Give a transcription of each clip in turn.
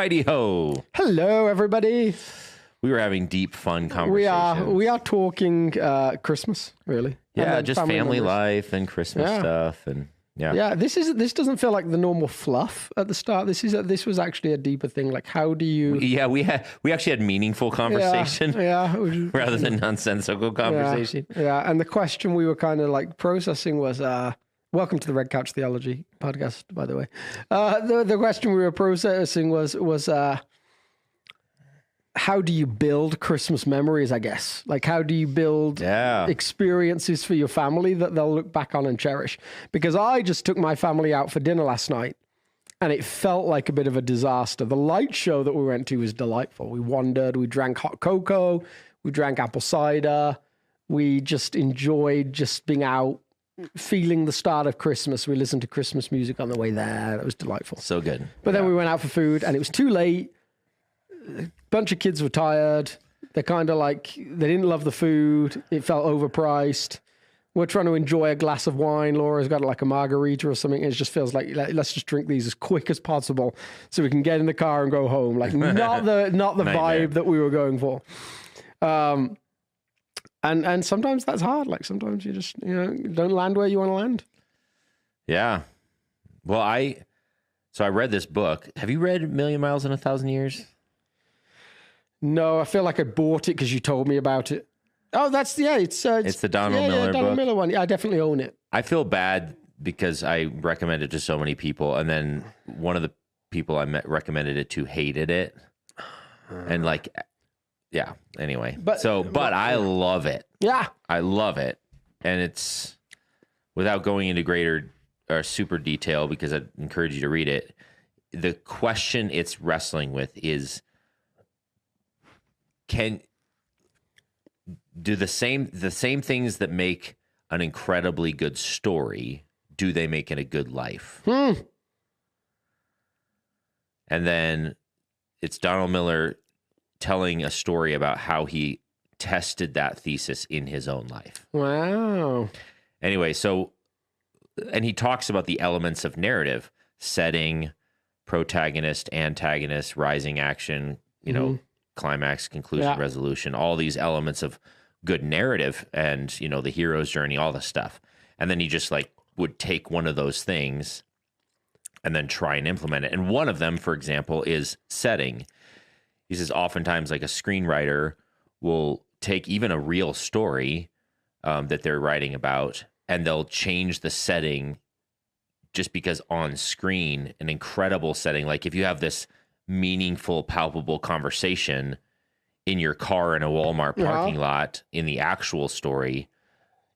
Righty ho. Hello, everybody. We were having deep, fun conversations. We are talking Christmas, really. Yeah, just family life and Christmas stuff, and yeah. This doesn't feel like the normal fluff at the start. This was actually a deeper thing. Like, how do you? We actually had meaningful conversation. Rather than nonsensical conversation. Yeah, and the question we were kind of like processing was. Welcome to the Red Couch Theology podcast, by the way. The question we were processing was how do you build Christmas memories, I guess? Like, how do you build experiences for your family that they'll look back on and cherish? Because I just took my family out for dinner last night, and it felt like a bit of a disaster. The light show that we went to was delightful. We wandered, we drank hot cocoa, we drank apple cider, we just enjoyed just being out, feeling the start of Christmas. We listened to Christmas music on the way there. It was delightful. So good. But then we went out for food and it was too late. A bunch of kids were tired. They're kind of like, they didn't love the food. It felt overpriced. We're trying to enjoy a glass of wine. Laura's got like a margarita or something. It just feels like, let's just drink these as quick as possible so we can get in the car and go home. Like not the vibe that we were going for. And sometimes that's hard. Like sometimes you just, don't land where you want to land. Yeah. Well, I read this book. Have you read Million Miles in 1,000 Years? No, I feel like I bought it because you told me about it. Oh, it's the Donald Miller book. Miller one. Yeah, I definitely own it. I feel bad because I recommended it to so many people, and then one of the people I recommended it to hated it, and like. Yeah. Anyway, but I love it. Yeah, I love it, and it's without going into greater or super detail because I encourage you to read it. The question it's wrestling with is: do the same things that make an incredibly good story? Do they make it a good life? And then it's Donald Miller telling a story about how he tested that thesis in his own life. Wow. Anyway, and he talks about the elements of narrative: setting, protagonist, antagonist, rising action, climax, conclusion, resolution, all these elements of good narrative and, the hero's journey, all the stuff. And then he just like would take one of those things and then try and implement it. And one of them, for example, is setting. He says oftentimes like a screenwriter will take even a real story that they're writing about, and they'll change the setting just because on screen, an incredible setting. Like if you have this meaningful, palpable conversation in your car in a Walmart parking lot in the actual story,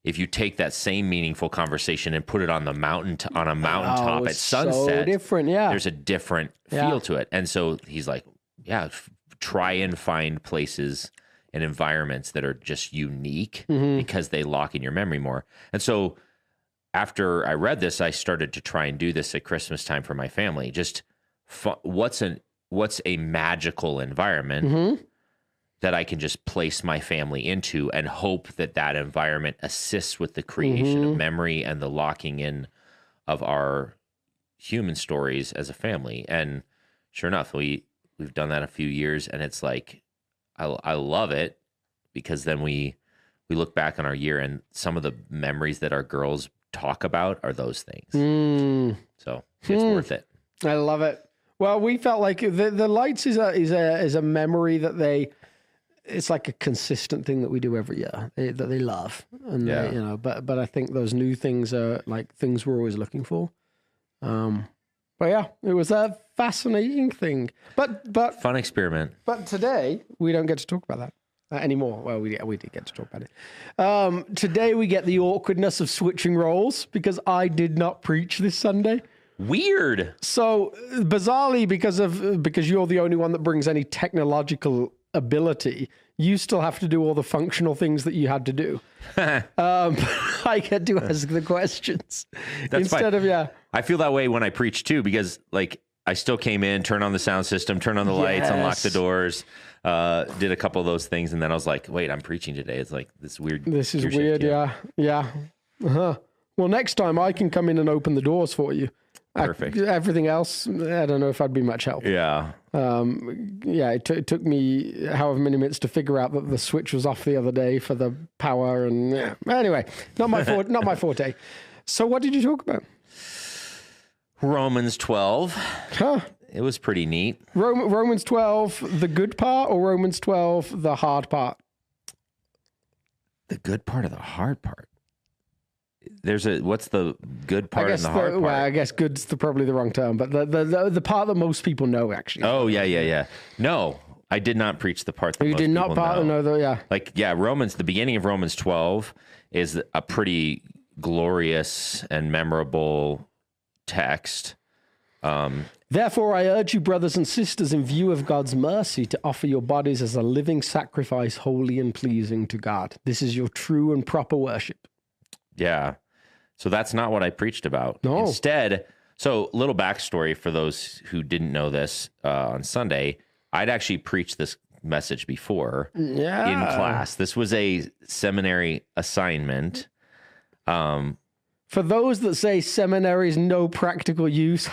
if you take that same meaningful conversation and put it on the mountaintop at sunset, so different, there's a different feel to it. And so he's like, try and find places and environments that are just unique because they lock in your memory more. And so after I read this, I started to try and do this at Christmas time for my family. Just what's a magical environment that I can just place my family into and hope that environment assists with the creation of memory and the locking in of our human stories as a family. And sure enough, we've done that a few years, and it's like, I love it because then we look back on our year, and some of the memories that our girls talk about are those things. So it's worth it. I love it. Well, we felt like the lights is a memory that it's like a consistent thing that we do every year that they love, and they, but I think those new things are like things we're always looking for. But yeah, it was a fascinating thing. But fun experiment. But today we don't get to talk about that anymore. Well, we did get to talk about it. Today we get the awkwardness of switching roles because I did not preach this Sunday. Weird. So bizarrely, because you're the only one that brings any technological ability, you still have to do all the functional things that you had to do. I get to ask the questions. That's instead fine. of I feel that way when I preach too, because like I still came in, turned on the sound system, turned on the lights, unlocked the doors, did a couple of those things, and then I was like, wait, I'm preaching today. It's like this weird. This is weird, yeah. Well, next time I can come in and open the doors for you. Perfect. Everything else, I don't know if I'd be much help. Yeah. It took me however many minutes to figure out that the switch was off the other day for the power, and anyway, not my forte. So what did you talk about? Romans 12. Huh. It was pretty neat. Romans 12, the good part, or Romans 12, the hard part? The good part or the hard part? What's the good part and the hard part? Well, I guess good's probably the wrong term, but the part that most people know, actually. Oh, yeah. No, I did not preach the part that you most did not people know. Romans, the beginning of Romans 12 is a pretty glorious and memorable text. Therefore, I urge you, brothers and sisters, in view of God's mercy, to offer your bodies as a living sacrifice, holy and pleasing to God. This is your true and proper worship. Yeah. So that's not what I preached about. No. Instead, so little backstory for those who didn't know this on Sunday, I'd actually preached this message before in class. This was a seminary assignment. For those that say seminary is no practical use,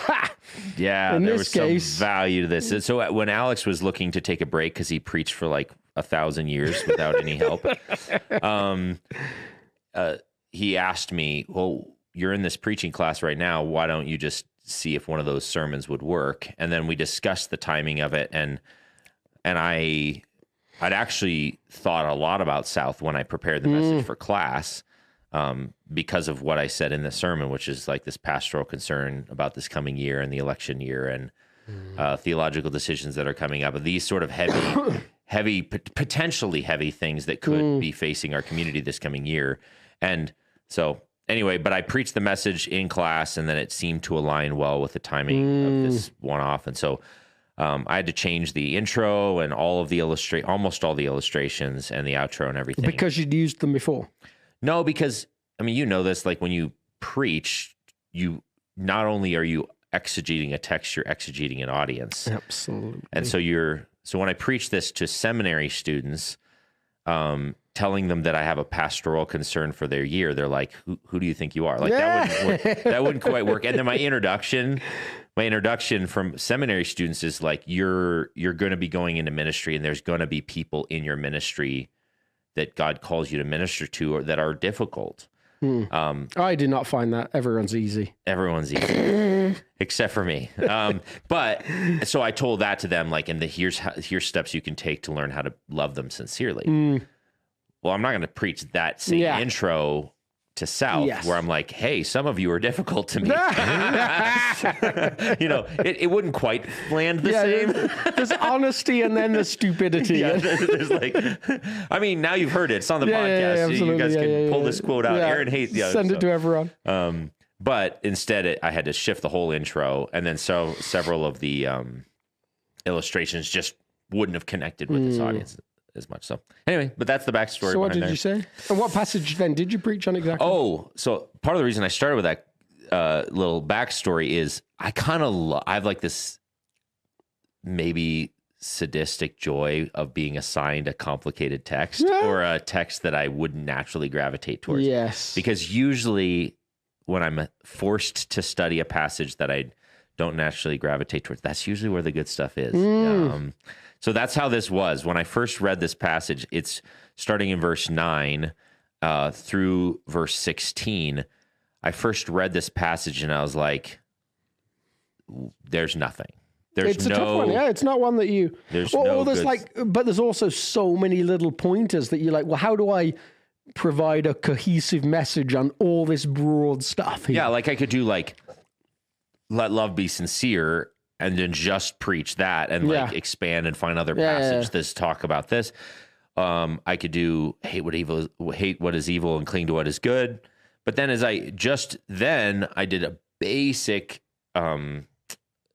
yeah, there was some value to this. So when Alex was looking to take a break because he preached for like 1,000 years without any help, he asked me, well, you're in this preaching class right now. Why don't you just see if one of those sermons would work? And then we discussed the timing of it. And I'd actually thought a lot about South when I prepared the message for class, because of what I said in the sermon, which is like this pastoral concern about this coming year and the election year and theological decisions that are coming up. These sort of potentially heavy things that could be facing our community this coming year. And so anyway, but I preached the message in class, and then it seemed to align well with the timing of this one-off. And so I had to change the intro and almost all the illustrations and the outro and everything. Because you'd used them before? No, because, I mean, you know this, like when you preach, you not only are you exegeting a text, you're exegeting an audience. Absolutely. And so when I preach this to seminary students, telling them that I have a pastoral concern for their year, they're like, who do you think you are? Like that wouldn't quite work. And then my introduction from seminary students is like, you're going to be going into ministry, and there's going to be people in your ministry that God calls you to minister to or that are difficult. I do not find that. Everyone's easy. Everyone's easy, except for me. But so I told that to them, like, and here's steps you can take to learn how to love them sincerely. Well, I'm not going to preach that same intro to South where I'm like, hey, some of you are difficult to me. It wouldn't quite land the same. There's honesty and then the stupidity. There's like, I mean, now you've heard it. It's on the podcast. You guys can pull this quote out. Aaron hates Send it to everyone. But instead, I had to shift the whole intro, and then several of the illustrations just wouldn't have connected with this audience as much. So anyway, but that's the backstory. So what did you say? And what passage then did you preach on exactly? Oh, so part of the reason I started with that little backstory is I have like this maybe sadistic joy of being assigned a complicated text or a text that I wouldn't naturally gravitate towards. Yes. Because usually when I'm forced to study a passage that I don't naturally gravitate towards, that's usually where the good stuff is. So that's how this was. When I first read this passage, it's starting in verse 9 through verse 16. I first read this passage and I was like, there's nothing. It's a tough one. Yeah, it's not one that you... But there's also so many little pointers that you're like, well, how do I provide a cohesive message on all this broad stuff here? Yeah, like I could do like, let love be sincere, and then just preach that and like expand and find other passage this talk about this. I could do hate what is evil and cling to what is good. But then I did a basic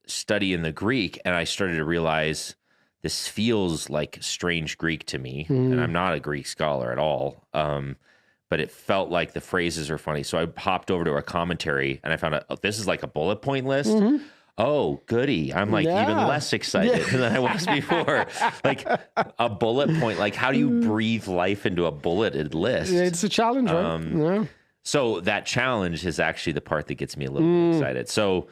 study in the Greek, and I started to realize this feels like strange Greek to me, and I'm not a Greek scholar at all. But it felt like the phrases are funny. So I hopped over to a commentary, and I found out this is like a bullet point list. Oh, goody. I'm like even less excited than I was before. Like a bullet point, like how do you breathe life into a bulleted list? It's a challenge, right? So that challenge is actually the part that gets me a little bit excited. So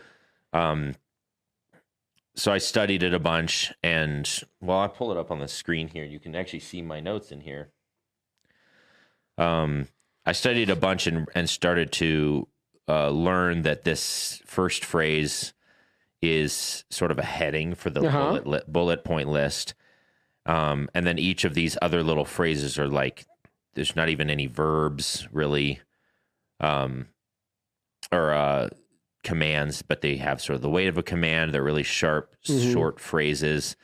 So I studied it a bunch, and I'll pull it up on the screen here. You can actually see my notes in here. I studied a bunch and started to learn that this first phrase is sort of a heading for the bullet point list. And then each of these other little phrases are like, there's not even any verbs really, or commands, but they have sort of the weight of a command. They're really sharp, short phrases.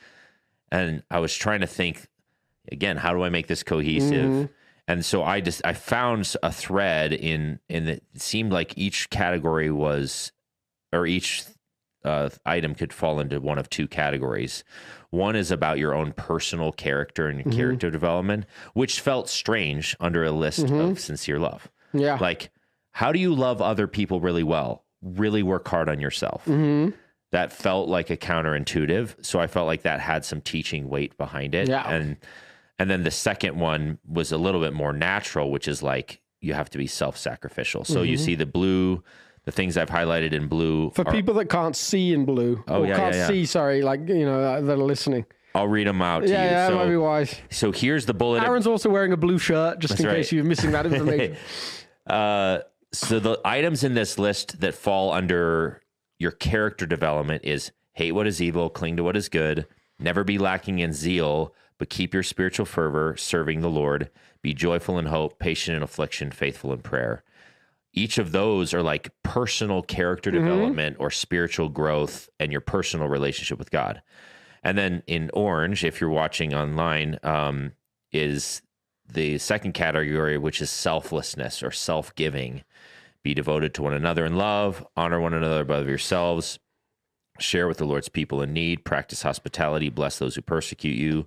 And I was trying to think, again, how do I make this cohesive? And so I found a thread in that it seemed like each category each item could fall into one of two categories. One is about your own personal character and character development, which felt strange under a list of sincere love. Yeah. Like, how do you love other people really well? Really work hard on yourself. That felt like a counterintuitive. So I felt like that had some teaching weight behind it. Yeah. And then the second one was a little bit more natural, which is like, you have to be self-sacrificial. So you see the things I've highlighted in blue. For people that can't see in blue, sorry, like, that are listening. I'll read them out to you. Yeah, that might be wise. So here's the bullet. Aaron's also wearing a blue shirt, just in case you're missing that information. So the items in this list that fall under your character development is hate what is evil, cling to what is good, never be lacking in zeal, but keep your spiritual fervor, serving the Lord, be joyful in hope, patient in affliction, faithful in prayer. Each of those are like personal character development or spiritual growth and your personal relationship with God. And then in orange, if you're watching online, is the second category, which is selflessness or self-giving. Be devoted to one another in love, honor one another above yourselves, share with the Lord's people in need, practice hospitality, bless those who persecute you,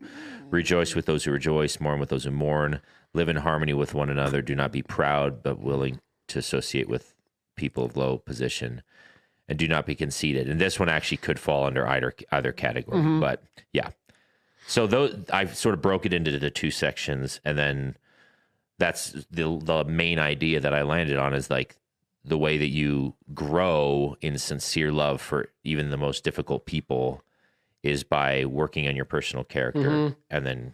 rejoice with those who rejoice, mourn with those who mourn, live in harmony with one another, do not be proud, but willing to associate with people of low position, and do not be conceited. And this one actually could fall under either category, but yeah. So those, I've sort of broke it into the two sections, and then that's the main idea that I landed on is like the way that you grow in sincere love for even the most difficult people is by working on your personal character and then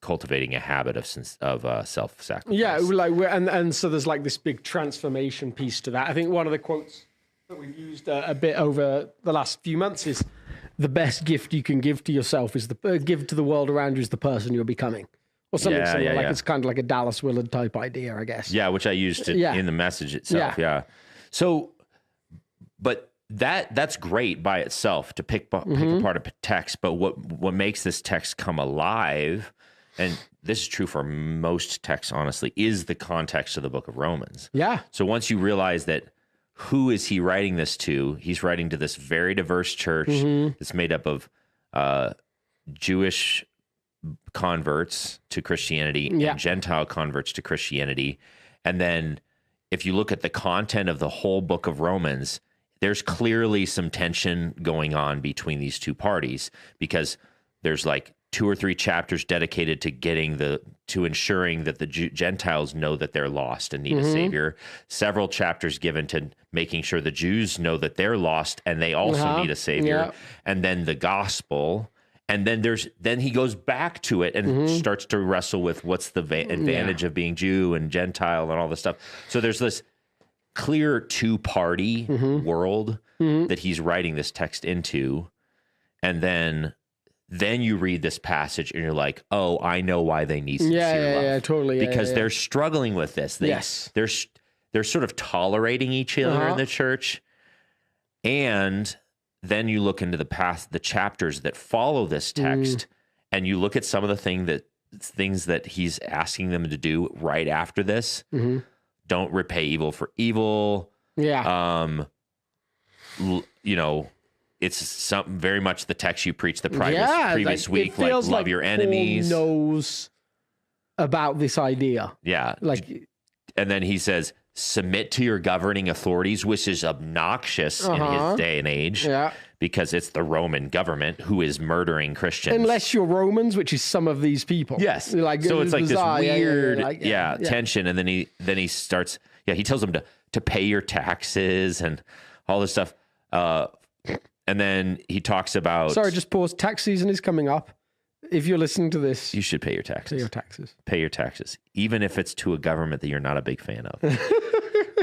cultivating a habit of self-sacrifice. Yeah, like and so there's like this big transformation piece to that. I think one of the quotes that we've used a bit over the last few months is the best gift you can give to yourself is give to the world around you is the person you're becoming. Or something similar, like it's kind of like a Dallas Willard type idea, I guess. Yeah, which I used in the message itself. Yeah. So, but that's great by itself to pick apart a text. But what makes this text come alive, and this is true for most texts, honestly, is the context of the book of Romans. Yeah. So once you realize that, who is he writing this to? He's writing to this very diverse church that's made up of Jewish converts to Christianity and Gentile converts to Christianity. And then if you look at the content of the whole book of Romans, there's clearly some tension going on between these two parties, because there's like 2 or 3 chapters dedicated to ensuring that the Gentiles know that they're lost and need a savior. Several chapters given to making sure the Jews know that they're lost and they also need a savior. And then the gospel. And then he goes back to it and starts to wrestle with what's the advantage of being Jew and Gentile and all this stuff. So there's this clear two-party world that he's writing this text into. And then you read this passage and you're like, oh, I know why they need sincere love. Yeah, totally. Because they're struggling with this. They're sort of tolerating each other in the church. And then you look into the chapters that follow this text, and you look at some of the things that he's asking them to do right after this. Don't repay evil for evil. Yeah. It's something very much the text you preached the previous week. Like love your enemies. Paul knows about this idea. Yeah. And then he says, submit to your governing authorities, which is obnoxious in his day and age, because it's the Roman government who is murdering Christians. Unless you're Romans, which is some of these people. Yes. So it's like this weird tension. And then he starts, he tells them to pay your taxes and all this stuff. And then he talks about... Sorry, just pause. Tax season is coming up. If you're listening to this... You should pay your taxes. Pay your taxes. Pay your taxes. Even if it's to a government that you're not a big fan of.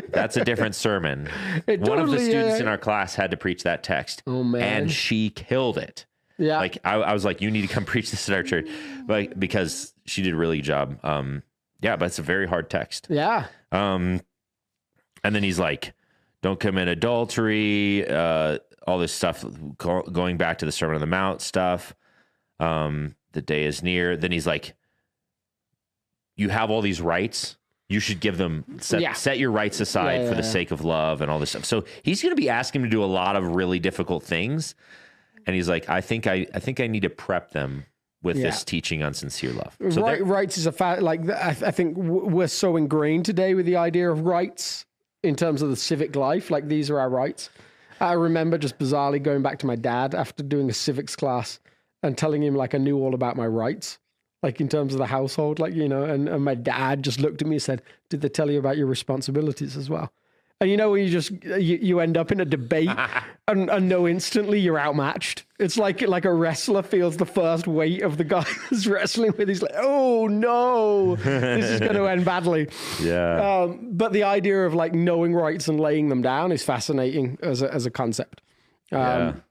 That's a different sermon. One of the students in our class had to preach that text. Oh, man. And she killed it. Yeah. Like, I was like, you need to come preach this at our church. Like, because she did a really good job. Yeah, but it's a very hard text. Yeah. And then he's like, don't commit adultery, all this stuff, going back to the Sermon on the Mount stuff. The day is near. Then he's like, you have all these rights. You should give them, set your rights aside for the sake of love and all this stuff. So he's going to be asking him to do a lot of really difficult things. And he's like, I think I need to prep them with this teaching on sincere love. So rights is a fact. Like, I think we're so ingrained today with the idea of rights in terms of the civic life. Like, these are our rights. I remember just bizarrely going back to my dad after doing a civics class and telling him like I knew all about my rights, like in terms of the household, like, you know, and my dad just looked at me and said, did they tell you about your responsibilities as well? And you know, when you end up in a debate and know instantly you're outmatched. It's like a wrestler feels the first weight of the guy who's wrestling with. He's like, oh no, this is going to end badly. Yeah. But the idea of like knowing rights and laying them down is fascinating as a concept. And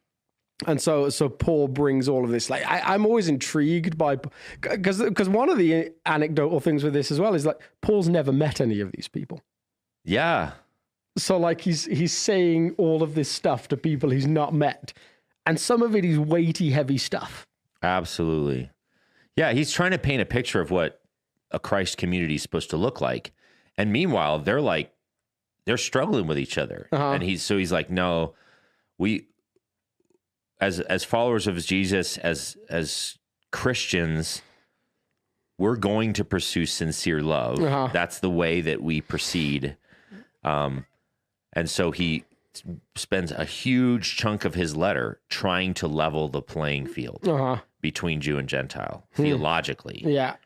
so Paul brings all of this. Like, I'm always intrigued by, because one of the anecdotal things with this as well is like Paul's never met any of these people. Yeah. So like he's saying all of this stuff to people he's not met, and some of it is weighty, heavy stuff. Absolutely. Yeah, he's trying to paint a picture of what a Christ community is supposed to look like, and meanwhile they're struggling with each other, and he's like, no, we as followers of Jesus, as Christians, we're going to pursue sincere love. That's the way that we proceed. And so he spends a huge chunk of his letter trying to level the playing field between Jew and Gentile theologically. Yeah.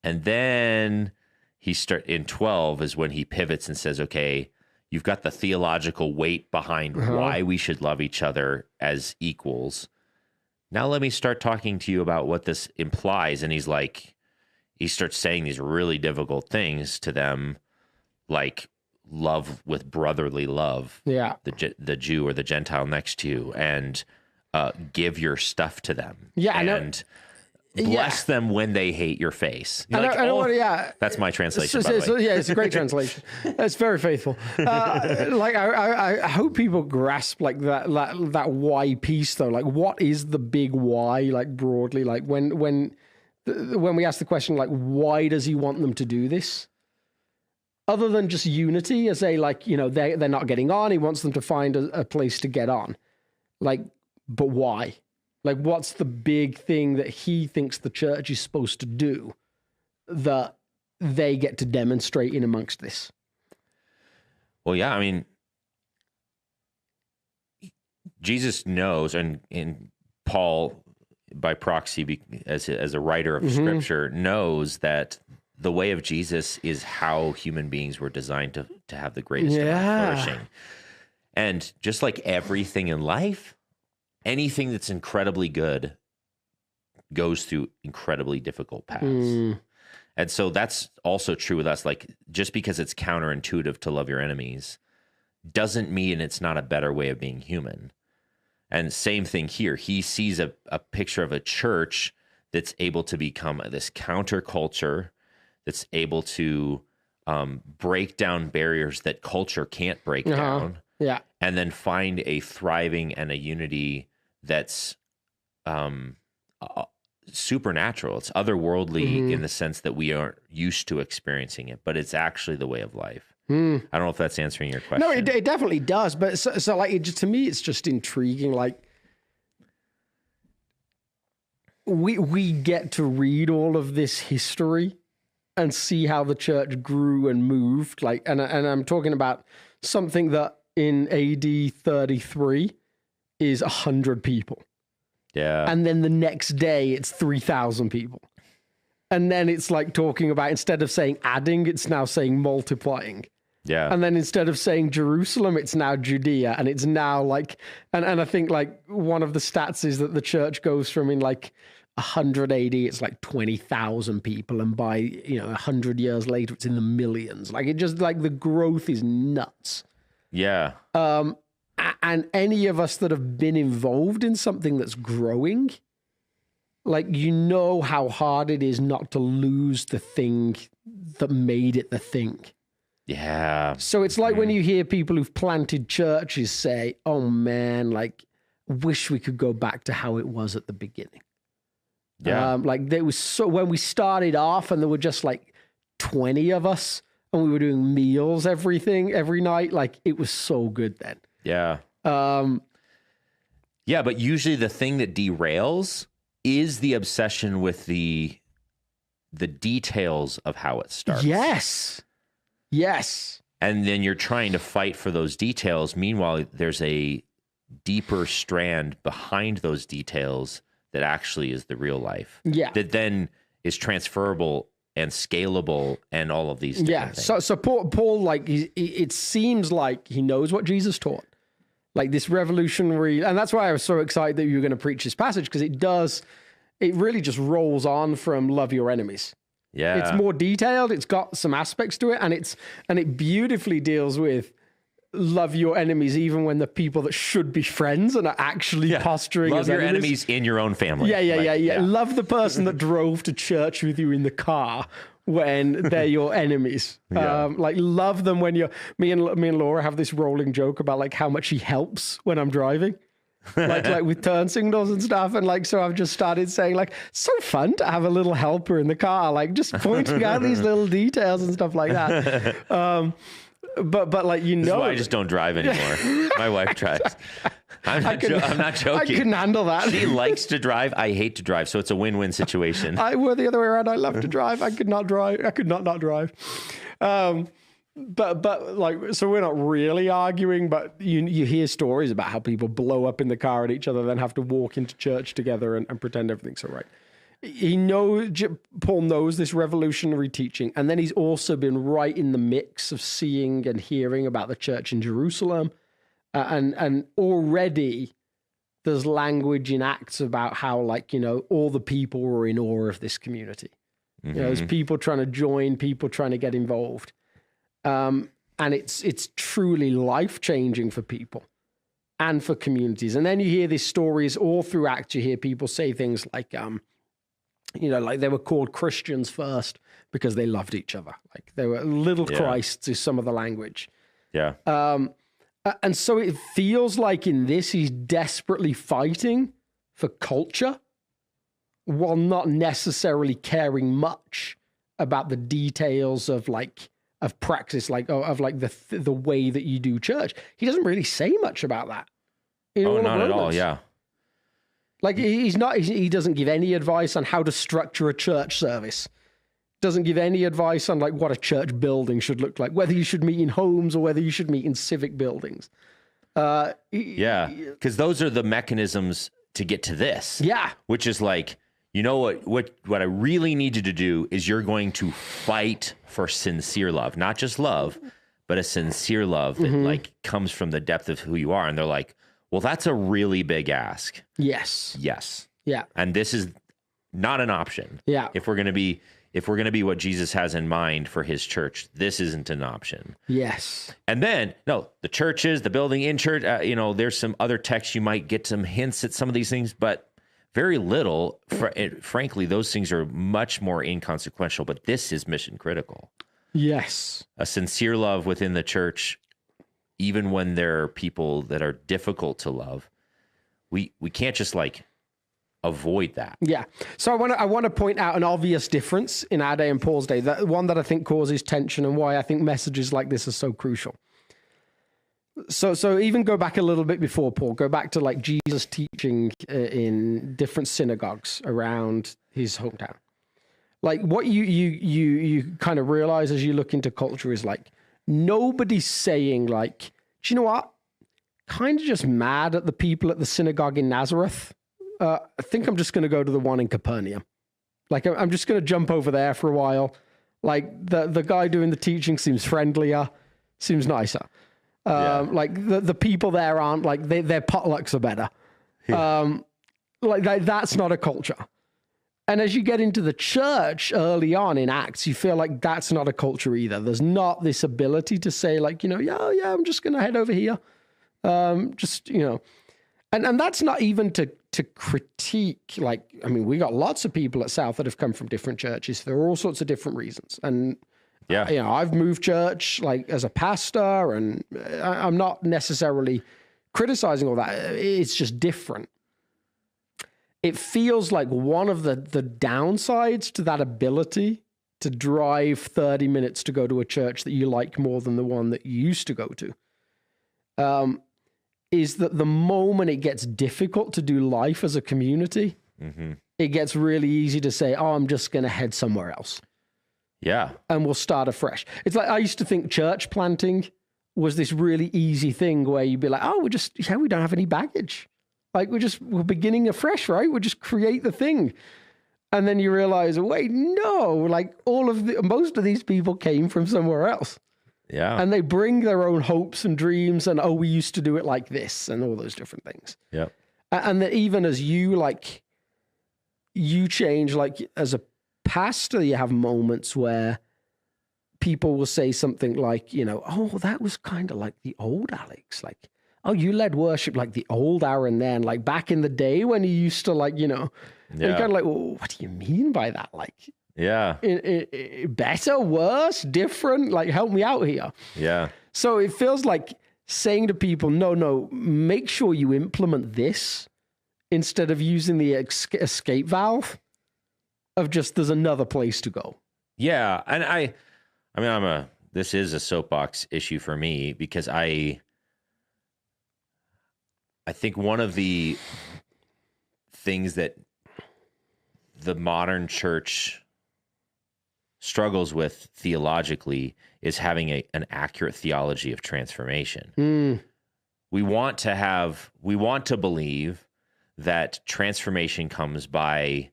And then in 12 is when he pivots and says, okay, you've got the theological weight behind why we should love each other as equals. Now let me start talking to you about what this implies. And he starts saying these really difficult things to them, like love with brotherly love, the Jew or the Gentile next to you, and give your stuff to them, and bless them when they hate your face. That's my translation. By the way. It's a great translation. It's very faithful. Like I hope people grasp like that why piece though. Like, what is the big why? Like broadly, like when we ask the question, like, why does he want them to do this? Other than just unity, as they're not getting on, he wants them to find a place to get on. Like, but why? Like, what's the big thing that he thinks the church is supposed to do that they get to demonstrate in amongst this? Well, yeah, I mean, Jesus knows, and Paul, by proxy, as a writer of Scripture, knows that the way of Jesus is how human beings were designed to have the greatest amount of flourishing. And just like everything in life, anything that's incredibly good goes through incredibly difficult paths. And so that's also true with us. Like, just because it's counterintuitive to love your enemies doesn't mean it's not a better way of being human. And same thing here. He sees a picture of a church that's able to become this counterculture, that's able to break down barriers that culture can't break down. Yeah. And then find a thriving and a unity that's supernatural. It's otherworldly in the sense that we aren't used to experiencing it, but it's actually the way of life. I don't know if that's answering your question. No, it definitely does. But so like, to me, it's just intriguing. Like, we get to read all of this history and see how the church grew and moved. Like, and I'm talking about something that in AD 33 is 100 people. Yeah. And then the next day it's 3,000 people. And then it's like talking about, instead of saying adding, it's now saying multiplying. Yeah. And then instead of saying Jerusalem, it's now Judea. And it's now like, and I think like one of the stats is that the church goes from in like 100 AD, it's like 20,000 people. And by, 100 years later, it's in the millions. Like it just like the growth is nuts. Yeah. And any of us that have been involved in something that's growing, like, how hard it is not to lose the thing that made it the thing. Yeah. So it's like when you hear people who've planted churches say, oh man, like, wish we could go back to how it was at the beginning. Yeah. Like there was when we started off and there were just like 20 of us and we were doing meals, every night. Like it was so good then. Yeah. Yeah. But usually the thing that derails is the obsession with the details of how it starts. Yes. And then you're trying to fight for those details. Meanwhile, there's a deeper strand behind those details that actually is the real life. Yeah. That then is transferable and scalable and all of these different things. So Paul, like, it seems like he knows what Jesus taught. Like this revolutionary, and that's why I was so excited that you were going to preach this passage, because it really just rolls on from love your enemies. Yeah. It's more detailed. It's got some aspects to it, and it beautifully deals with love your enemies, even when the people that should be friends and are actually posturing love as your enemies in your own family. Yeah. Love the person that drove to church with you in the car when they're your enemies. Like love them when me and Laura have this rolling joke about like how much he helps when I'm driving. like with turn signals and stuff, and like so I've just started saying like so fun to have a little helper in the car, like just pointing out these little details and stuff like that. But like this is why I just don't drive anymore. My wife drives. I'm not joking. I couldn't handle that. She likes to drive. I hate to drive, so it's a win-win situation. I were the other way around. I love to drive. I could not drive. I could not drive. But like, so we're not really arguing, but you hear stories about how people blow up in the car at each other, then have to walk into church together and pretend everything's all right. Paul knows this revolutionary teaching, and then he's also been right in the mix of seeing and hearing about the church in Jerusalem, and already there's language in Acts about how, like, all the people were in awe of this community. Mm-hmm. There's people trying to join, people trying to get involved. And it's truly life-changing for people and for communities. And then you hear these stories all through Acts. You hear people say things like, like they were called Christians first because they loved each other. Like they were little Christs is some of the language. Yeah. And so it feels like in this, he's desperately fighting for culture while not necessarily caring much about the details of practice, the way that you do church. He doesn't really say much about that. Not at all. Yeah. Like he doesn't give any advice on how to structure a church service. Doesn't give any advice on like what a church building should look like, whether you should meet in homes or whether you should meet in civic buildings. Because those are the mechanisms to get to this. Yeah. Which is like, what I really need you to do is you're going to fight for sincere love, not just love, but a sincere love that like comes from the depth of who you are. And they're like, well, that's a really big ask. Yes. Yeah. And this is not an option. Yeah. If we're going to be what Jesus has in mind for his church, this isn't an option. Yes. And then, the churches, the building in church, there's some other texts you might get some hints at some of these things, but very little. Frankly, those things are much more inconsequential, but this is mission critical. Yes. A sincere love within the church, even when there are people that are difficult to love, we can't just like avoid that. Yeah. So I want to point out an obvious difference in our day and Paul's day, that one that I think causes tension and why I think messages like this are so crucial. So even go back a little bit before Paul, go back to like Jesus teaching in different synagogues around his hometown. Like what you kind of realize as you look into culture is like, nobody's saying like, do you know what? Kind of just mad at the people at the synagogue in Nazareth. I think I'm just going to go to the one in Capernaum. Like I'm just going to jump over there for a while. Like the guy doing the teaching seems friendlier, seems nicer. Like the people there aren't like their potlucks are better. That's not a culture. And as you get into the church early on in Acts, you feel like that's not a culture either. There's not this ability to say like, yeah, I'm just going to head over here. And that's not even to critique. Like, I mean, we got lots of people at South that have come from different churches for all sorts of different reasons. And I've moved church like as a pastor, and I'm not necessarily criticizing all that. It's just different. It feels like one of the downsides to that ability to drive 30 minutes to go to a church that you like more than the one that you used to go to, is that the moment it gets difficult to do life as a community, it gets really easy to say, oh, I'm just going to head somewhere else. Yeah. And we'll start afresh. It's like I used to think church planting was this really easy thing where you'd be like, oh, we don't have any baggage. Like we're beginning afresh, right? We'll just create the thing. And then you realize, wait, no, like most of these people came from somewhere else. Yeah. And they bring their own hopes and dreams and, we used to do it like this and all those different things. Yeah. And that even as you change, like as a pastor, you have moments where people will say something like, oh, that was kind of like the old Alex. Like, oh, you led worship like the old Aaron then, like back in the day when he used to like, you're kind of like, well, what do you mean by that? Like, better, worse, different? Like, help me out here. Yeah. So it feels like saying to people, no, make sure you implement this instead of using the escape valve of just there's another place to go. Yeah. And this is a soapbox issue for me because I think one of the things that the modern church struggles with theologically is having an accurate theology of transformation. We want to believe that transformation comes by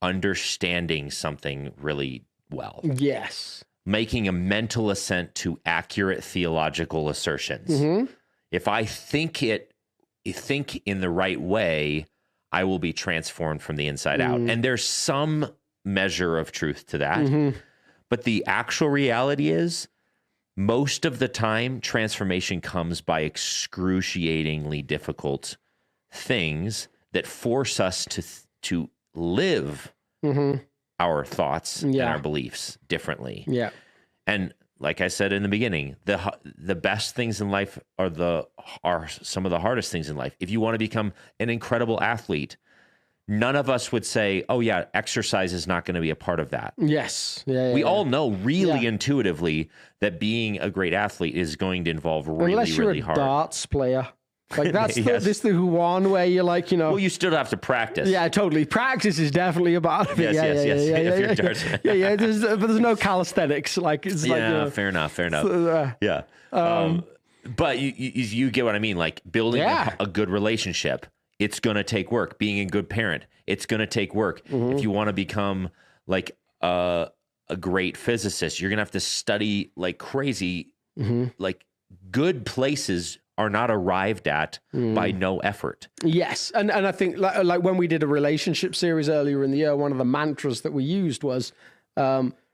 understanding something really well. Yes. Making a mental assent to accurate theological assertions. If I think in the right way, I will be transformed from the inside out. And there's some measure of truth to that. But the actual reality is, most of the time, transformation comes by excruciatingly difficult things that force us to live our thoughts and our beliefs differently. Yeah. And like I said in the beginning, the best things in life are some of the hardest things in life. If you want to become an incredible athlete, none of us would say, oh yeah, exercise is not going to be a part of that. Yes. We all know really intuitively that being a great athlete is going to involve really, unless you're really a hard. darts player. Like that's the one where you're like, Well, you still have to practice. Yeah, totally. Practice is definitely a part of it. Yeah. But there's no calisthenics. Like it's fair enough. But you get what I mean. Like building a good relationship, it's going to take work. Being a good parent, it's going to take work. If you want to become like a great physicist, you're going to have to study like crazy. Like good places are not arrived at by no effort. Yes. And I think like when we did a relationship series earlier in the year, one of the mantras that we used was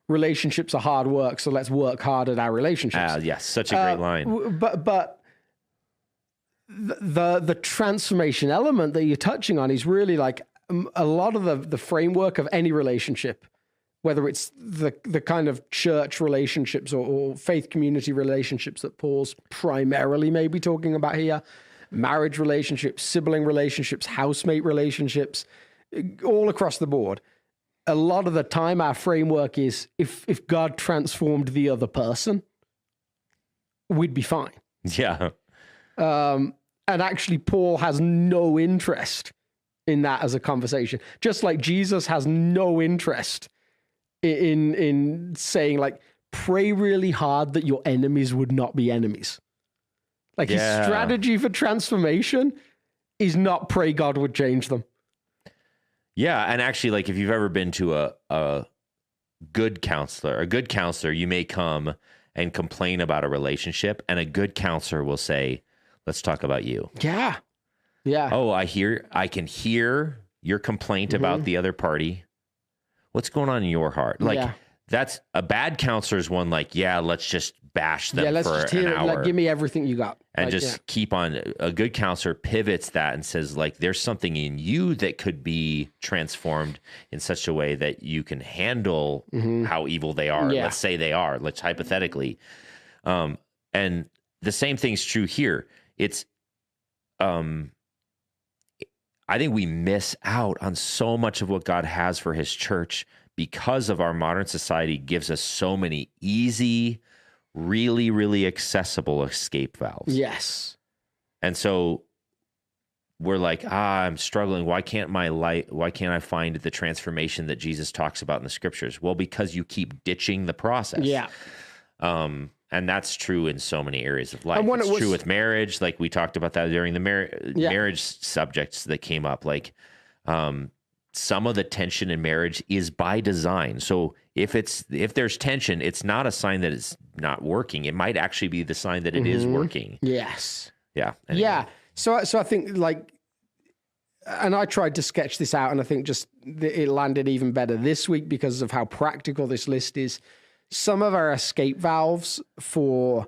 relationships are hard work, so let's work hard at our relationships. Yes, such a great line. But the transformation element that you're touching on is really like a lot of the framework of any relationship, whether it's the kind of church relationships or faith community relationships that Paul's primarily maybe talking about here, marriage relationships, sibling relationships, housemate relationships, all across the board. A lot of the time our framework is if God transformed the other person, we'd be fine. Yeah. And actually Paul has no interest in that as a conversation. Just like Jesus has no interest in saying like, pray really hard that your enemies would not be enemies. Like his strategy for transformation is not pray God would change them. Yeah. And actually, like if you've ever been to a good counselor, you may come and complain about a relationship, and a good counselor will say, let's talk about you. Yeah. Yeah. Oh, I can hear your complaint about the other party. What's going on in your heart? Like, that's a bad counselor's one. Like, let's just bash them for an hour. Like, give me everything you got. And just keep on. A good counselor pivots that and says, like, there's something in you that could be transformed in such a way that you can handle how evil they are. Yeah. Let's say they are. Let's hypothetically. And the same thing's true here. It's, I think we miss out on so much of what God has for his church because of our modern society gives us so many easy, really, really accessible escape valves. Yes. And so we're like, I'm struggling. Why can't I find the transformation that Jesus talks about in the scriptures? Well, because you keep ditching the process. Yeah. And that's true in so many areas of life. It's true with marriage. Like we talked about that during the marriage subjects that came up. Like some of the tension in marriage is by design. So if there's tension, it's not a sign that it's not working. It might actually be the sign that it is working. Yes. Yeah. Anyway. Yeah. So I think like, and I tried to sketch this out, and I think just it landed even better this week because of how practical this list is. Some of our escape valves for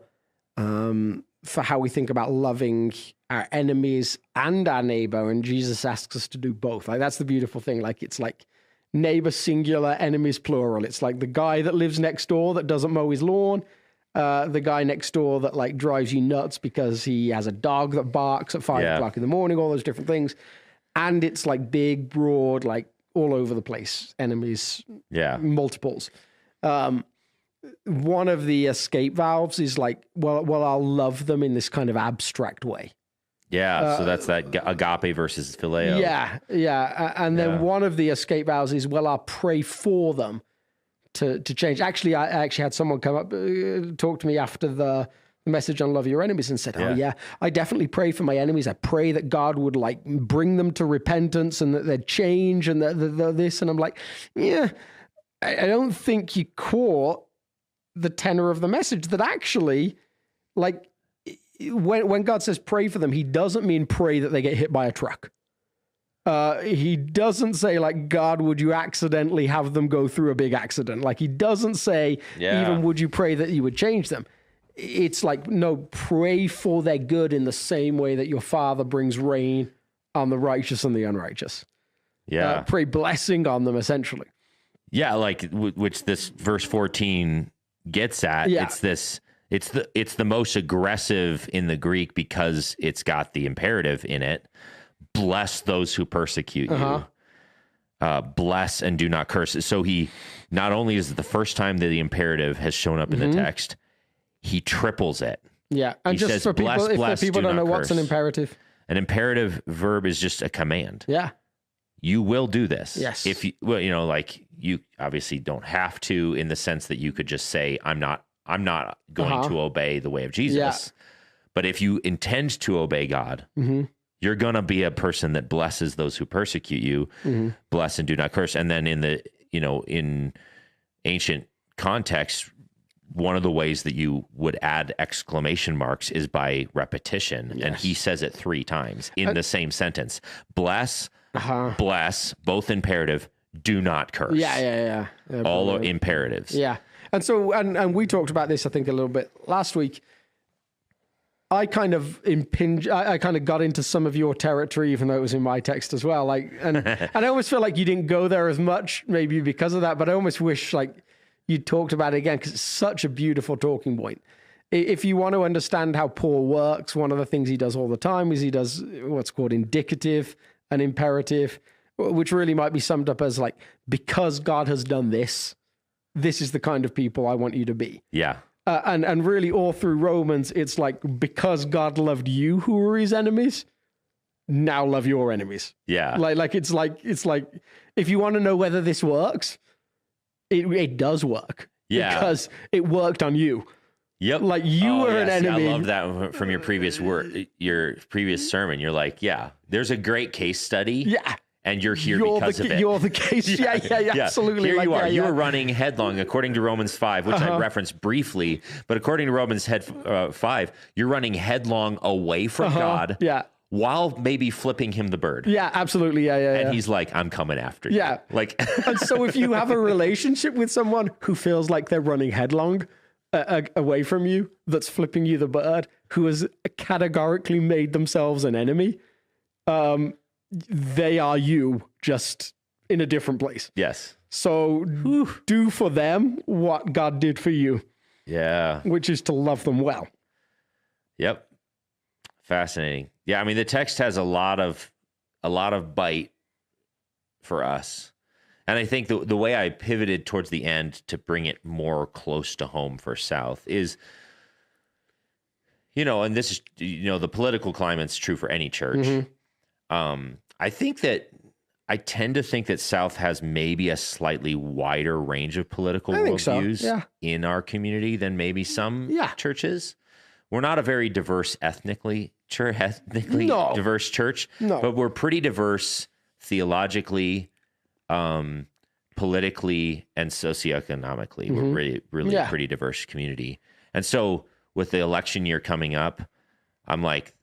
how we think about loving our enemies and our neighbor, and Jesus asks us to do both. Like, that's the beautiful thing. Like, it's like neighbor singular, enemies plural. It's like the guy that lives next door that doesn't mow his lawn, the guy next door that like drives you nuts because he has a dog that barks at 5 o'clock in the morning, all those different things. And it's like big, broad, like all over the place, enemies, multiples. One of the escape valves is like, well, I'll love them in this kind of abstract way. Yeah, so that's that agape versus phileo. Yeah. And then one of the escape valves is, well, I'll pray for them to change. Actually, I actually had someone come up, talk to me after the message on Love Your Enemies and said, I definitely pray for my enemies. I pray that God would like bring them to repentance and that they'd change and that this. And I'm like, I don't think you caught the tenor of the message that actually, like, when God says pray for them, he doesn't mean pray that they get hit by a truck. He doesn't say, like, God, would you accidentally have them go through a big accident? Like, he doesn't say, even would you pray that you would change them? It's like, no, pray for their good in the same way that your Father brings rain on the righteous and the unrighteous. Yeah. Pray blessing on them, essentially. Yeah, like, which this verse 14 gets at. It's the most aggressive in the Greek because it's got the imperative in it. Bless those who persecute you. Bless and do not curse. So he, not only is it the first time that the imperative has shown up in the text, he triples it. Yeah. And he just says, for people, bless, if people don't know what's an imperative. An imperative verb is just a command. Yeah. You will do this. Yes. If you, well, you know, like, you obviously don't have to, in the sense that you could just say, I'm not going to obey the way of Jesus. Yeah. But if you intend to obey God, you're going to be a person that blesses those who persecute you, bless and do not curse. And then in ancient context, one of the ways that you would add exclamation marks is by repetition. Yes. And he says it 3 times in the same sentence. Bless, bless, both imperative, do not curse. Yeah, all are imperatives. Yeah. And so, and we talked about this, I think, a little bit last week. I kind of I kind of got into some of your territory, even though it was in my text as well. Like, and I almost feel like you didn't go there as much, maybe because of that, but I almost wish like you talked about it again, because it's such a beautiful talking point. If you want to understand how Paul works, one of the things he does all the time is he does what's called indicative and imperative, which really might be summed up as like, because God has done this, this is the kind of people I want you to be. Yeah. And really all through Romans, it's like, because God loved you who were his enemies, now love your enemies. Yeah. It's like, if you want to know whether this works, it does work. Yeah. Because it worked on you. Yep. Like you were an enemy. I love that from your previous sermon. You're like, there's a great case study. Yeah. and you're here because of it. You're the case. Yeah, absolutely. Here you are. You are running headlong, according to Romans 5, which I referenced briefly. But according to Romans 5, you're running headlong away from God. Yeah. While maybe flipping him the bird. Yeah, absolutely. Yeah. And he's like, I'm coming after you. Yeah. Like, and so if you have a relationship with someone who feels like they're running headlong away from you, that's flipping you the bird, who has categorically made themselves an enemy, they are you, just in a different place. Yes. So do for them what God did for you. Yeah. Which is to love them well. Yep. Fascinating. Yeah, I mean, the text has a lot of bite for us. And I think the way I pivoted towards the end to bring it more close to home for South is, and this is, the political climate's true for any church. I tend to think that South has maybe a slightly wider range of political worldviews in our community than maybe some churches. We're not a very diverse ethnically diverse church, but we're pretty diverse theologically, politically, and socioeconomically. We're really pretty diverse community. And so with the election year coming up, I'm like,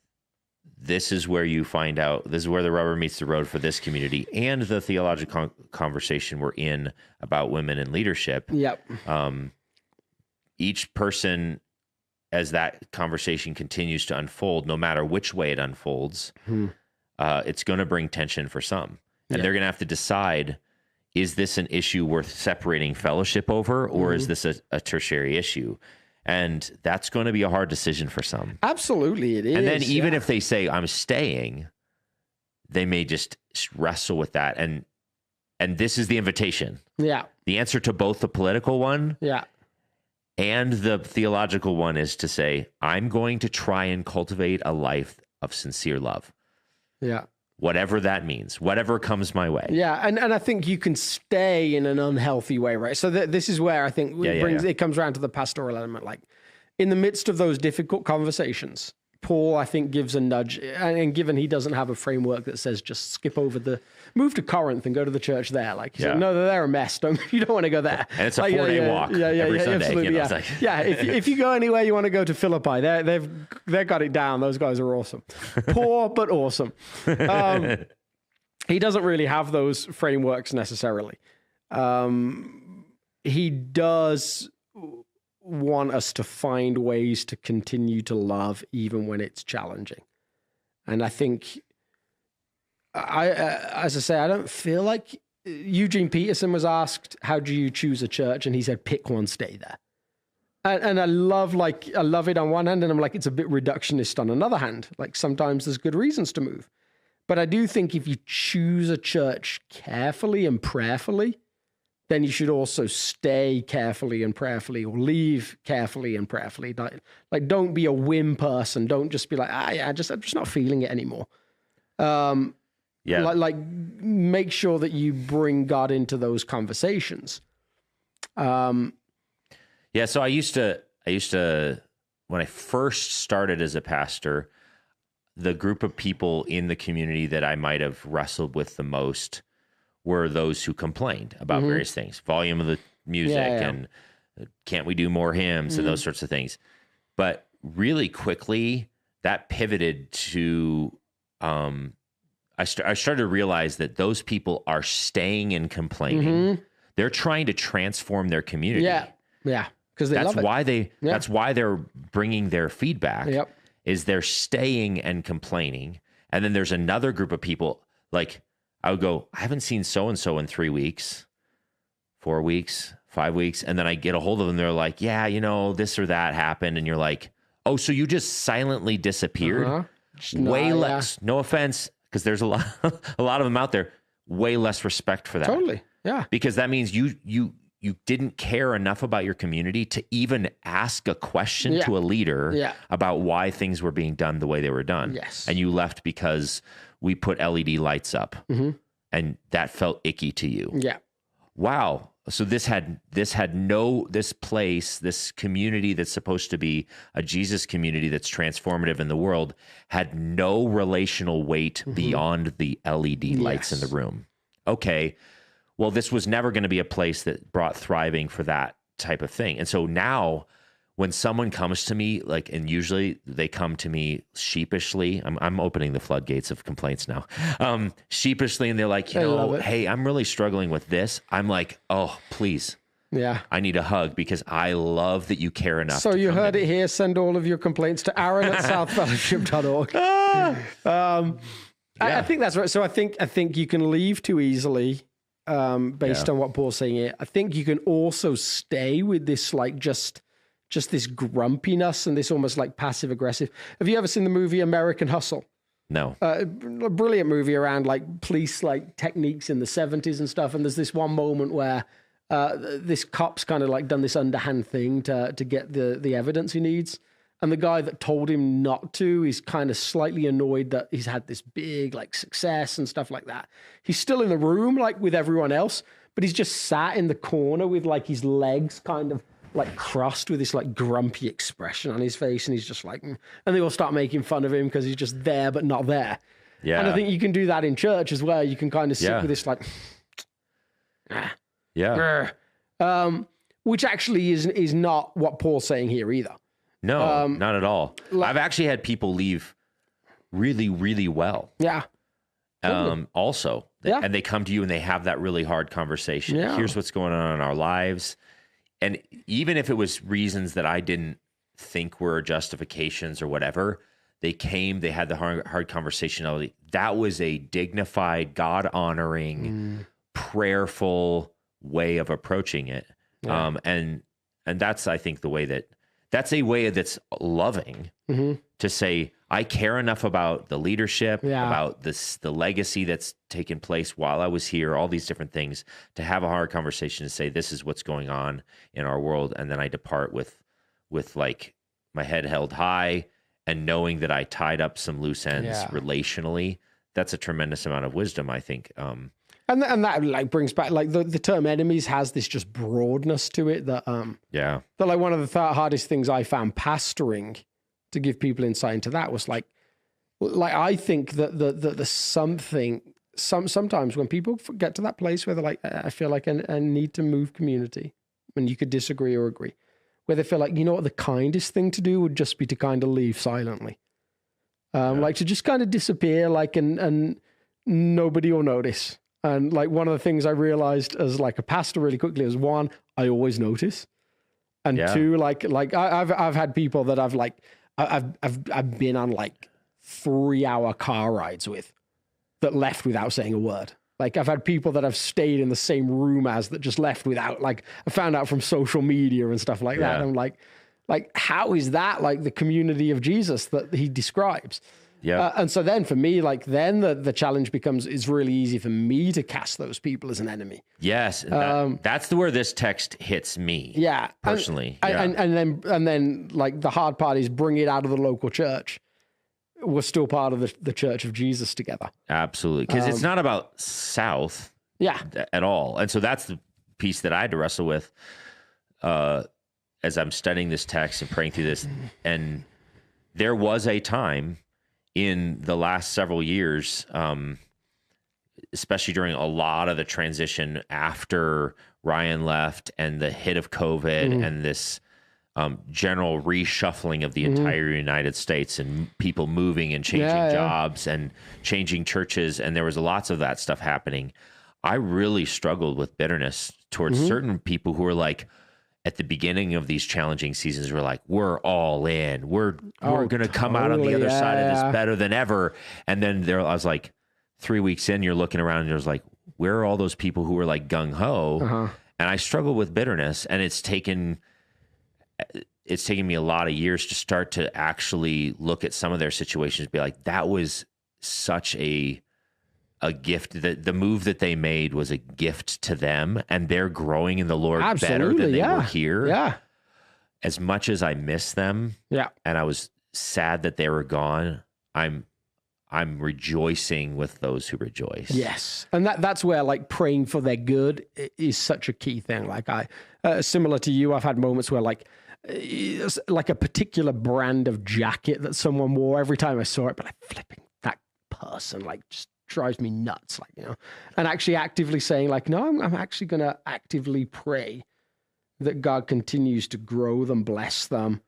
this is where you find out, this is where the rubber meets the road for this community and the theological conversation we're in about women in leadership. Yep. Each person, as that conversation continues to unfold, no matter which way it unfolds, it's going to bring tension for some. And they're going to have to decide, is this an issue worth separating fellowship over, or is this a tertiary issue? And that's going to be a hard decision for some. Absolutely, it is. And then even if they say, I'm staying, they may just wrestle with that. And this is the invitation. Yeah. The answer to both the political one and the theological one is to say, I'm going to try and cultivate a life of sincere love. Yeah. Whatever that means, whatever comes my way. Yeah, and I think you can stay in an unhealthy way, right? So this is where I think it comes around to the pastoral element. Like, in the midst of those difficult conversations, Paul, I think, gives a nudge, and given he doesn't have a framework that says just skip over move to Corinth and go to the church there. Like, said, no, they're a mess. You don't want to go there. And it's a 4-day walk every Sunday. Absolutely, if you go anywhere, you want to go to Philippi. They've got it down. Those guys are awesome. Poor, but awesome. He doesn't really have those frameworks necessarily. He does want us to find ways to continue to love even when it's challenging. And I think, as I say, I don't feel like Eugene Peterson was asked, how do you choose a church? And he said, pick one, stay there. And I love it on one hand, and I'm like, it's a bit reductionist on another hand. Like, sometimes there's good reasons to move. But I do think if you choose a church carefully and prayerfulully, then you should also stay carefully and prayerfully, or leave carefully and prayerfully. Like, don't be a whim person. Don't just be like, I'm just not feeling it anymore. Like make sure that you bring God into those conversations. So I used to, when I first started as a pastor, the group of people in the community that I might have wrestled with the most were those who complained about various things, volume of the music and can't we do more hymns and those sorts of things. But really quickly that pivoted to, I started to realize that those people are staying and complaining. They're trying to transform their community. Yeah. Because that's why that's why they're bringing their feedback. Is they're staying and complaining. And then there's another group of people, like, I would go, I haven't seen so-and-so in 3 weeks, 4 weeks, 5 weeks. And then I get a hold of them. They're like, this or that happened. And you're like, oh, so you just silently disappeared? Way less, no offense, because there's a lot of them out there, way less respect for that. Totally, yeah. Because that means you didn't care enough about your community to even ask a question to a leader about why things were being done the way they were done. Yes. And you left because we put LED lights up and that felt icky to you. Yeah. Wow. So this place, this community that's supposed to be a Jesus community that's transformative in the world, had no relational weight beyond the LED lights in the room. Okay, well, this was never going to be a place that brought thriving for that type of thing. And so now when someone comes to me, like, and usually they come to me sheepishly, I'm opening the floodgates of complaints now, sheepishly, and they're like, hey, I'm really struggling with this. I'm like, oh, please. Yeah. I need a hug because I love that you care enough. So you heard it here. Send all of your complaints to Aaron at southfellowship.org. I think that's right. So I think you can leave too easily based on what Paul's saying here. I think you can also stay with this, like, just this grumpiness and this almost like passive aggressive. Have you ever seen the movie American Hustle? No. A brilliant movie around like police like techniques in the 70s and stuff. And there's this one moment where this cop's kind of like done this underhand thing to get the evidence he needs. And the guy that told him not to is kind of slightly annoyed that he's had this big like success and stuff like that. He's still in the room like with everyone else, but he's just sat in the corner with like his legs kind of like crossed with this like grumpy expression on his face, and he's just like, and they all start making fun of him because he's just there but not there. Yeah. And I think you can do that in church as well. You can kind of sit with this like, which actually is not what Paul's saying here either. No, not at all. I've actually had people leave really, really well. Yeah. Also, and they come to you and they have that really hard conversation. Yeah. Here's what's going on in our lives. And even if it was reasons that I didn't think were justifications or whatever, they came, they had the hard conversation. That was a dignified, God-honoring, prayerful way of approaching it. Yeah. And that's, I think, that's a way that's loving to say, I care enough about the leadership, about the legacy that's taken place while I was here, all these different things, to have a hard conversation and say, this is what's going on in our world. And then I depart with like my head held high and knowing that I tied up some loose ends relationally. That's a tremendous amount of wisdom, I think. And that like brings back like the term enemies has this just broadness to it that that like one of the hardest things I found pastoring to give people insight into that was like I think that there's sometimes when people get to that place where they're like, I feel like I need to move community, and you could disagree or agree, where they feel like, you know what, the kindest thing to do would just be to kind of leave silently, like to just kind of disappear, like and nobody will notice. And like one of the things I realized as like a pastor really quickly is, one, I always notice, and two, like I've had people that I've been on like 3-hour car rides with that left without saying a word. Like I've had people that I've stayed in the same room as that just left without, like I found out from social media and stuff like that. And I'm like how is that like the community of Jesus that he describes? Yeah. And so then for me, like then the challenge becomes, it's really easy for me to cast those people as an enemy. Yes. That's where this text hits me. Yeah. Personally. And then like the hard part is bring it out of the local church. We're still part of the Church of Jesus together. Absolutely. Because it's not about South at all. And so that's the piece that I had to wrestle with as I'm studying this text and praying through this. And there was a time in the last several years, especially during a lot of the transition after Ryan left and the hit of COVID and this general reshuffling of the entire United States and people moving and changing jobs and changing churches. And there was lots of that stuff happening. I really struggled with bitterness towards certain people who were like, at the beginning of these challenging seasons, we're like, we're all in. We're going to come out on the other side of this better than ever. And then I was like, 3 weeks in, you're looking around and there's like, where are all those people who were like gung ho? And I struggle with bitterness, and it's taken me a lot of years to start to actually look at some of their situations, be like, that was such a gift. The move that they made was a gift to them, and they're growing in the Lord better than they were here. Yeah. As much as I miss them, and I was sad that they were gone, I'm I'm rejoicing with those who rejoice. Yes. And that's where like praying for their good is such a key thing. Like similar to you, I've had moments where like a particular brand of jacket that someone wore, every time I saw it, but like flipping that person, like just drives me nuts. Like, you know, and actually actively saying like, no, I'm actually going to actively pray that God continues to grow them, bless them,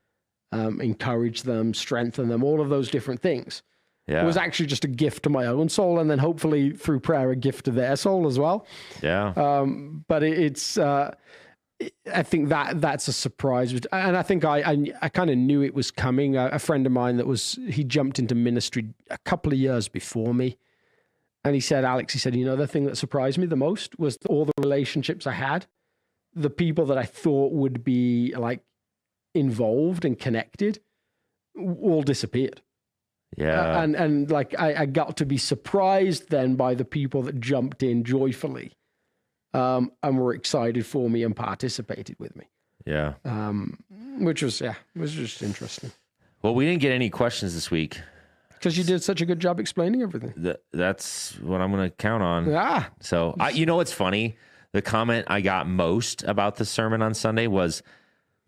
encourage them, strengthen them, all of those different things. Yeah. It was actually just a gift to my own soul, and then hopefully through prayer, a gift to their soul as well. Yeah. But I think that's a surprise. And I think I kind of knew it was coming. A friend of mine he jumped into ministry a couple of years before me. And he said, Alex, you know, the thing that surprised me the most was all the relationships I had, the people that I thought would be like involved and connected all disappeared. Yeah. And like I got to be surprised then by the people that jumped in joyfully and were excited for me and participated with me. Yeah. Which was just interesting. Well, we didn't get any questions this week. Because you did such a good job explaining everything. That's what I'm going to count on. Yeah. So, you know what's funny? The comment I got most about the sermon on Sunday was,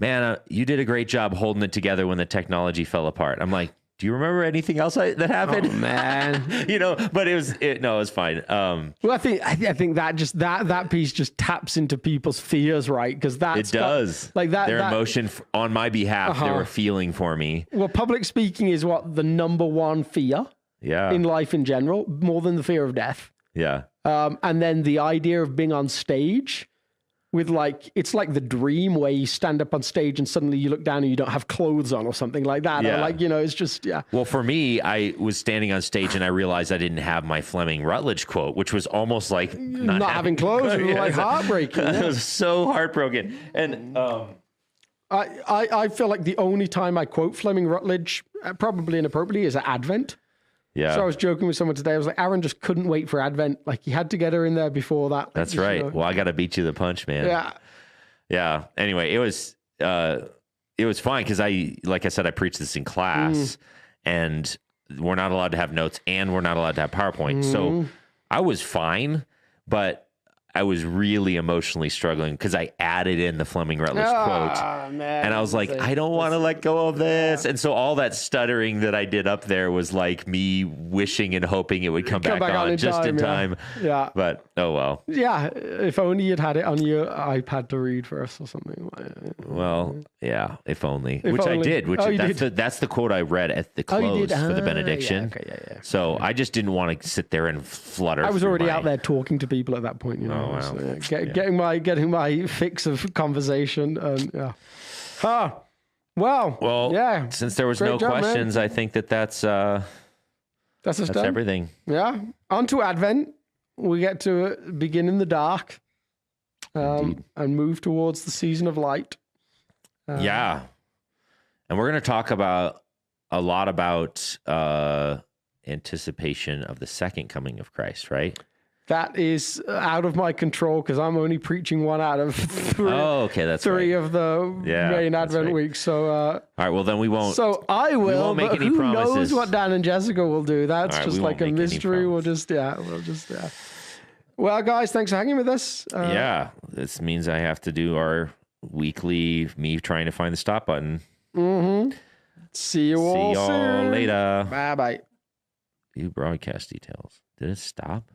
man, you did a great job holding it together when the technology fell apart. I'm like, do you remember anything else that happened? Oh, man. You know, but it was fine. Well, I think that piece just taps into people's fears, right? Because it does. Like that. Their emotion on my behalf, they were feeling for me. Well, public speaking is what the number one fear in life in general, more than the fear of death. Yeah. And then the idea of being on stage with like, it's like the dream where you stand up on stage and suddenly you look down and you don't have clothes on or something like that. Yeah. Or like, you know, it's just, yeah. Well, for me, I was standing on stage and I realized I didn't have my Fleming Rutledge quote, which was almost like not having clothes. It was like heartbreaking. It was so heartbroken. And I feel like the only time I quote Fleming Rutledge, probably inappropriately, is at Advent. Yeah. So I was joking with someone today. I was like, Aaron just couldn't wait for Advent. Like he had to get her in there before that. Like, that's right. You know. Well, I got to beat you the punch, man. Yeah. Yeah. Anyway, it was fine because like I said, I preached this in class and we're not allowed to have notes and we're not allowed to have PowerPoint. So I was fine, but I was really emotionally struggling because I added in the Fleming Rutledge quote. Man, and I was like, I don't want to let go of this. Yeah. And so all that stuttering that I did up there was like me wishing and hoping it would come back on just in time. Yeah. But, oh well. Yeah. If only you'd had it on your iPad to read for us or something. Well, yeah, if only. I did. That's the quote I read at the close for the benediction. Yeah. Okay, yeah. So I just didn't want to sit there and flutter. I was already out there talking to people at that point, you know. Oh, wow. So, getting my fix of conversation and yeah. Well, yeah. Since there was no questions, man. I think that's everything. Yeah. On to Advent. We get to begin in the dark and move towards the season of light. Yeah. And we're going to talk a lot about anticipation of the second coming of Christ, right? That is out of my control because I'm only preaching one out of three. Oh, okay, that's three right. of the main Advent weeks. So, all right. Well, then we won't. So I will. We won't make any promises. Who knows what Dan and Jessica will do? That's just like a mystery. We'll just. Well, guys, thanks for hanging with us. This means I have to do our weekly me trying to find the stop button. Mm-hmm. See you all soon. Later. Bye. View broadcast details. Did it stop?